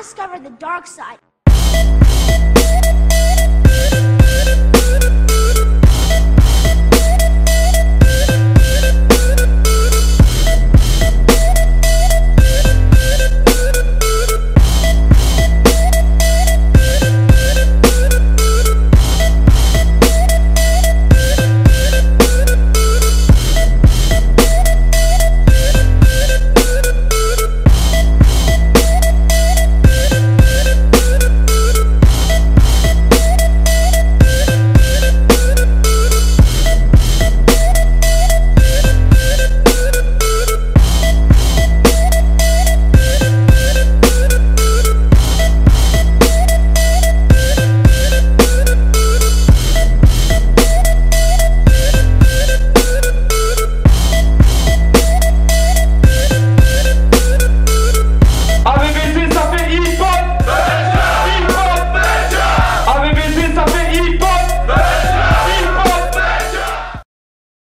discovered the dark side.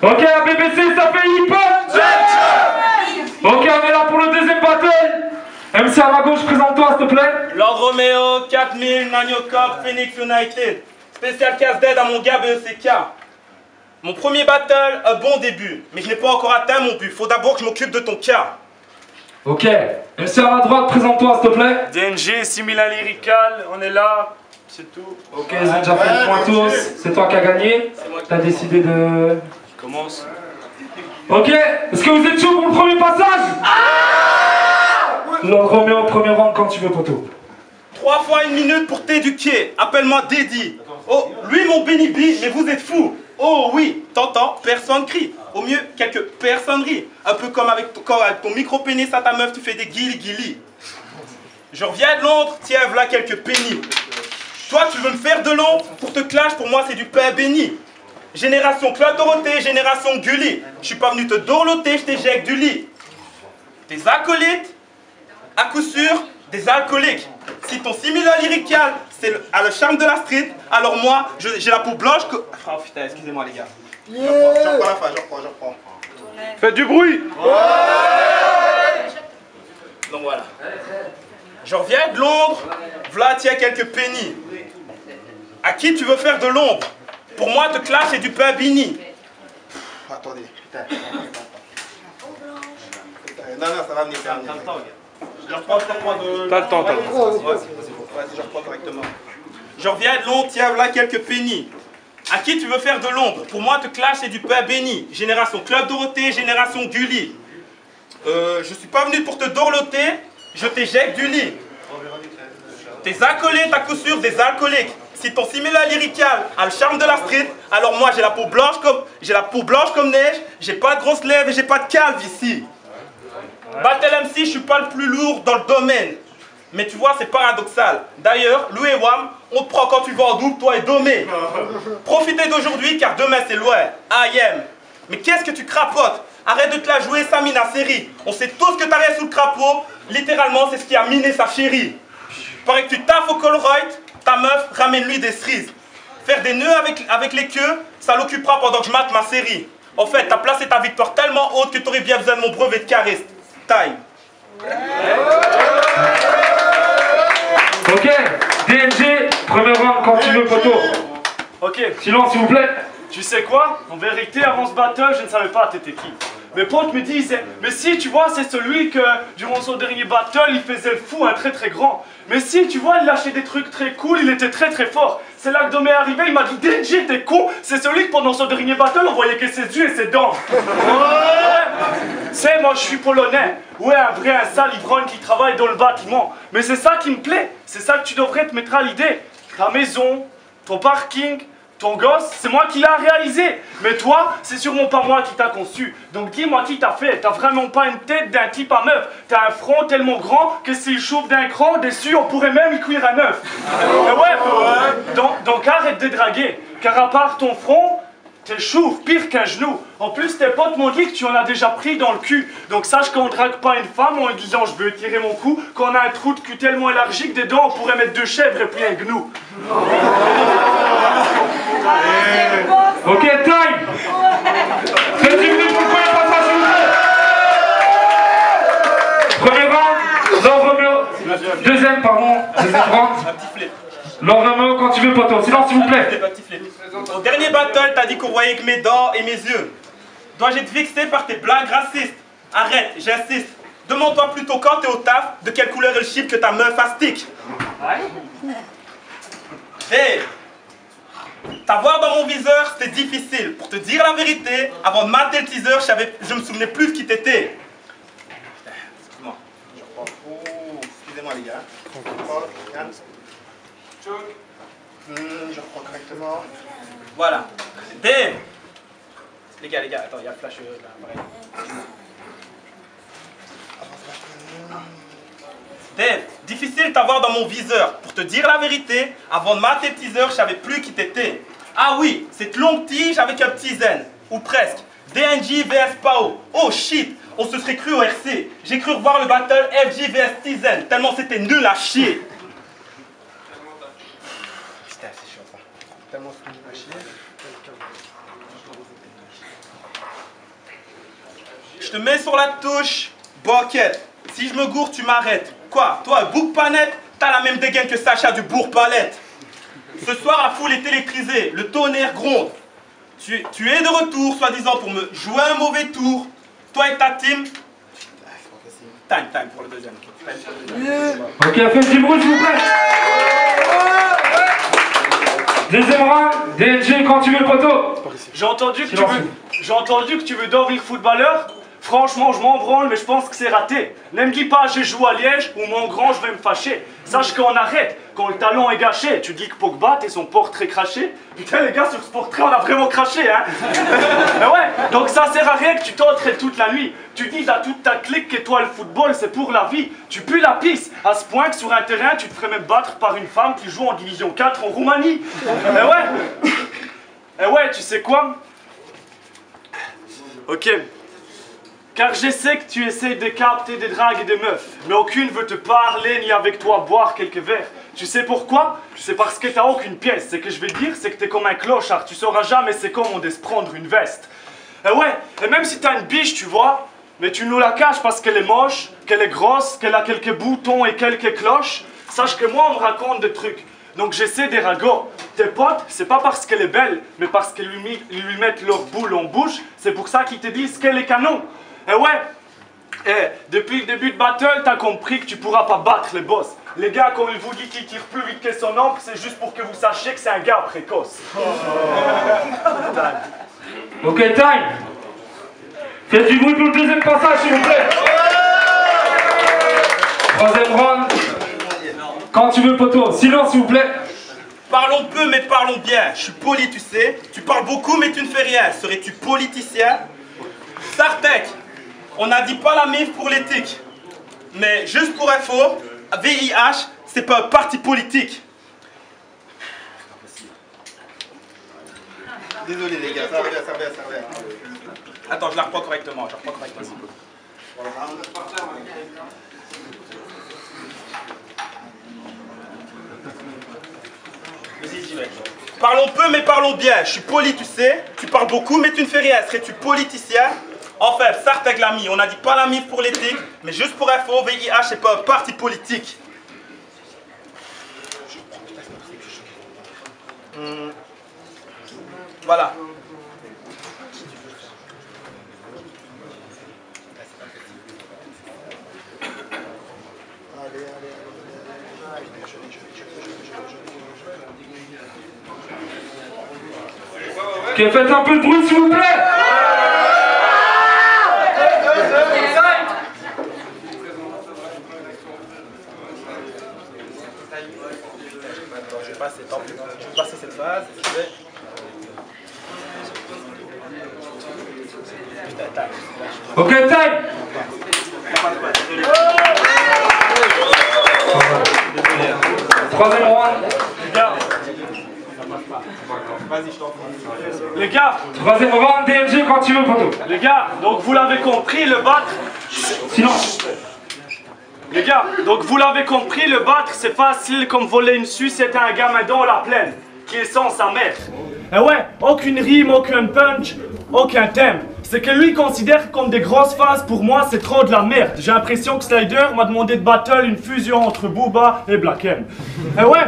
Ok, la BBC, ça fait hip-hop. Ok, on est là pour le deuxième battle. MC à ma gauche, présente-toi s'il te plaît. Lord Romeo, 4000, Nagno Cop, Phoenix United. Spécial casse d'aide à mon gars BECK. Mon premier battle, un bon début. Mais je n'ai pas encore atteint mon but. Faut d'abord que je m'occupe de ton cas. Ok, MC à ma droite, présente-toi s'il te plaît. DNG, 6000 lyrical, on est là. C'est tout. Ok, ils ont déjà fait le point tous. C'est toi qui as gagné. T'as décidé de... Commence. Ok, est-ce que vous êtes chaud pour le premier passage? Lord Romeo, premier round quand tu veux, poteau. 3 fois 1 minute pour t'éduquer. Appelle-moi Dédi. Oh, lui mon Benny B, mais vous êtes fous. Oh oui, t'entends, personne crie. Au mieux, quelques personnes rient. Un peu comme avec ton micro-pénis à ta meuf, tu fais des guili-guili. Je reviens de Londres, tiens, voilà quelques pennies. Toi, tu veux me faire de l'ombre pour te clash, pour moi c'est du pain béni. Génération Claude Dorothée, génération Gulli. Je suis pas venu te dorloter, je t'éjecte du lit. Tes acolytes, à coup sûr, des alcooliques. Si ton similaire lyrical, c'est le charme de la street, alors moi, j'ai la peau blanche que... Oh putain, excusez-moi les gars. Je reprends la phrase, je reprends. Faites du bruit. Donc voilà. Je reviens de Londres, voilà tiens quelques pennies. À qui tu veux faire de l'ombre? Pour moi, te clash c'est du pain bini. Attendez, putain. Non, ça va venir. Je reprends de... T'as le temps, t'as le temps. Vas-y, je reprends correctement. Je reviens de Londres, tiens, voilà quelques pennies. À qui tu veux faire de l'ombre? Pour moi, te clash c'est du pain béni. Génération Club Dorothée, génération Gulli. Je suis pas venu pour te dorloter, je t'éjecte du lit. Tes acolytes, à coup sûr, des alcooliques. Si ton similaire lyrical a le charme de la street, alors moi j'ai la peau blanche comme neige, j'ai pas de grosses lèvres et j'ai pas de calve ici. Battle MC, je suis pas le plus lourd dans le domaine. Mais tu vois, c'est paradoxal. D'ailleurs, Lou et Wam, on te prend quand tu vas en double, toi et Domé. Profitez d'aujourd'hui car demain c'est loin. I am. Mais qu'est-ce que tu crapotes? Arrête de te la jouer, Samina série. On sait tous que t'as rien sous le crapaud. Littéralement, c'est ce qui a miné sa chérie. Paraît que tu taffes au Colruyt, ta meuf, ramène-lui des cerises. Faire des nœuds avec les queues, ça l'occupera pendant que je mate ma série. En fait, t'as placé ta victoire tellement haute que t'aurais bien besoin de mon brevet de cariste. Time. Ok, DNG, premier round quand tu veux, poteau. Ok. Silence s'il vous plaît. Tu sais quoi? En vérité, avant ce battle, je ne savais pas t'étais qui. Mes potes me disaient, mais si, tu vois, c'est celui que, durant son dernier battle, il faisait le fou, un très très grand. Mais si, tu vois, il lâchait des trucs très cool, il était très très fort. C'est là que Domé est arrivé, il m'a dit, DJ, t'es con, c'est celui que pendant son dernier battle, on voyait que ses yeux et ses dents. C'est moi, je suis polonais. Ouais, un vrai, un sale ivrogne qui travaille dans le bâtiment. Mais c'est ça qui me plaît, c'est ça que tu devrais te mettre à l'idée. Ta maison, ton parking, ton gosse, c'est moi qui l'a réalisé. Mais toi, c'est sûrement pas moi qui t'a conçu. Donc dis-moi qui t'a fait. T'as vraiment pas une tête d'un type à meuf. T'as un front tellement grand que s'il chauffe d'un cran, dessus, on pourrait même y cuire un œuf. Donc arrête de draguer. Car à part ton front, t'es chouve, pire qu'un genou. En plus, tes potes m'ont dit que tu en as déjà pris dans le cul. Donc sache qu'on drague pas une femme en lui disant je veux tirer mon cou, qu'on a un trou de cul tellement élargi que dedans on pourrait mettre 2 chèvres et puis un gnou. Ok, time. C'est minutes pour le premier passage, s'il vous plaît. Premier round, Lord Romeo. Deuxième, pardon, Silence quand tu veux, poteau. Silence, s'il vous plaît. Au dernier battle, t'as dit qu'on voyait que mes dents et mes yeux. Dois-je être vexé par tes blagues racistes? Arrête, j'insiste. Demande-toi plutôt quand t'es au taf, de quelle couleur est le chip que ta meuf a stick. Hé, t'avoir dans mon viseur, c'était difficile. Pour te dire la vérité, avant de mater le teaser, je me souvenais plus de qui t'étais. Excuse-moi. Excusez-moi les gars. Je reprends correctement. Voilà. Dave. Les gars, attends, il y a le flash là, pareil. Dave, difficile de t'avoir dans mon viseur. Pour te dire la vérité, avant de mater le teaser, je savais plus qui t'étais. Ah oui, cette longue tige avec un petit zen. Ou presque. DNJ vs Pao. Oh shit, on se serait cru au RC. J'ai cru revoir le battle FJ vs Tizen, tellement c'était nul à chier. Putain, c'est chiant ça. Tellement c'est nul à chier. Je te mets sur la touche, Bucket. Si je me gourre, tu m'arrêtes. Quoi? Toi, Book Panette, t'as la même dégaine que Sacha du Bourg Palette. Ce soir, la foule est électrisée, le tonnerre gronde. Tu es de retour, soi-disant, pour me jouer un mauvais tour. Toi et ta team. Time pour le deuxième. Ok, faites du bruit, s'il vous plaît. Deuxième round, DNG quand tu veux, poteau. J'ai entendu que tu veux devenir footballeur. Franchement, je m'en branle, mais je pense que c'est raté. Ne me dis pas, j'ai joué à Liège, ou mon grand, je vais me fâcher. Sache qu'on arrête, quand le talent est gâché. Tu dis que Pogba et son portrait craché. Putain, les gars, sur ce portrait, on a vraiment craché, hein. Mais ouais, donc ça sert à rien que tu t'entraînes toute la nuit. Tu dis à toute ta clique que toi, le football, c'est pour la vie. Tu pues la pisse, à ce point que sur un terrain, tu te ferais même battre par une femme qui joue en division 4 en Roumanie. Et ouais, tu sais quoi? Ok. Car je sais que tu essayes de capter des dragues et des meufs, mais aucune veut te parler ni avec toi boire quelques verres. Tu sais pourquoi? C'est parce que t'as aucune pièce. Ce que je vais te dire, c'est que t'es comme un clochard. Tu sauras jamais c'est comment de se prendre une veste. Et ouais, et même si t'as une biche, tu vois, mais tu nous la caches parce qu'elle est moche, qu'elle est grosse, qu'elle a quelques boutons et quelques cloches. Sache que moi, on me raconte des trucs. Donc j'essaie des ragots. Tes potes, c'est pas parce qu'elle est belle, mais parce qu'ils lui mettent leur boule en bouche. C'est pour ça qu'ils te disent qu'elle est canon. Et ouais, depuis le début de battle, t'as compris que tu pourras pas battre les boss. Les gars, quand il vous dit qu'il tire plus vite que son ombre, c'est juste pour que vous sachiez que c'est un gars précoce. Ok, time. Faites du bruit pour le deuxième passage, s'il vous plaît. Troisième round. Quand tu veux, poteau. Silence, s'il vous plaît. Parlons peu, mais parlons bien. Je suis poli, tu sais. Tu parles beaucoup, mais tu ne fais rien. Serais-tu politicien? Sartek, on n'a dit pas la MIF pour l'éthique. Mais juste pour info, VIH, c'est pas un parti politique. Désolé les gars, ça revient. Attends, je la reprends correctement. Vas-y, j'y vais. Parlons peu, mais parlons bien. Je suis poli, tu sais. Tu parles beaucoup, mais tu ne fais rien. Serais-tu politicien? Enfin, Sartek l'a mis. On n'a dit pas la MIF pour l'éthique, mais juste pour info, VIH, c'est pas un parti politique. Voilà. Ok, faites un peu de bruit, s'il vous plaît. Je vais passer cette phase. Ok, time. Troisième round. Vas-y, je t'en prie. Les gars, Troisième round, DNG quand tu veux, poteau. les gars, donc vous l'avez compris, le battre... Silence. Les gars, donc vous l'avez compris, le battre c'est facile comme voler une sucette à un gamin dans la plaine, qui est sans sa mère. Et ouais, aucune rime, aucun punch, aucun thème. c'est que lui considère comme des grosses phases. Pour moi, c'est trop de la merde. J'ai l'impression que Slider m'a demandé de battle une fusion entre Booba et Black M. Et ouais,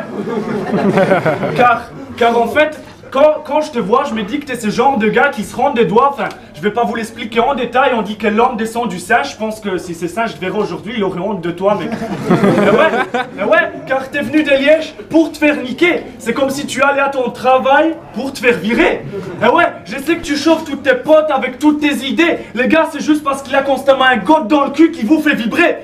car en fait, quand je te vois, je me dis que t'es ce genre de gars qui se rendent des doigts. Enfin, je vais pas vous l'expliquer en détail. On dit que l'homme descend du singe. Je pense que si c'est ça, je te verrai aujourd'hui, il aurait honte de toi, mec. Mais ouais, car t'es venu de Liège pour te faire niquer. C'est comme si tu allais à ton travail pour te faire virer. Et ouais, je sais que tu chauffes toutes tes potes avec toutes tes idées. Les gars, c'est juste parce qu'il a constamment un gosse dans le cul qui vous fait vibrer.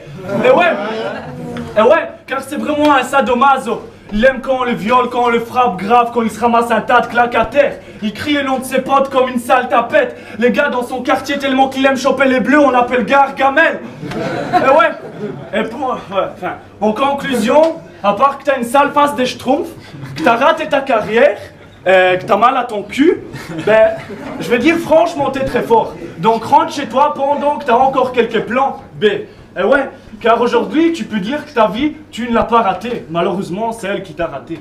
Et ouais, car c'est vraiment un sadomaso. Il aime quand on le viole, quand on le frappe grave, quand il se ramasse un tas de claques à terre. Il crie le nom de ses potes comme une sale tapette. Les gars dans son quartier, tellement qu'il aime choper les bleus, on l'appelle Gargamel. En conclusion, à part que t'as une sale face des schtroumpfs, que t'as raté ta carrière, que t'as mal à ton cul, ben, je vais dire franchement, t'es très fort. Donc rentre chez toi pendant que t'as encore quelques plans B. Car aujourd'hui, tu peux dire que ta vie, tu ne l'as pas ratée. Malheureusement, c'est elle qui t'a raté.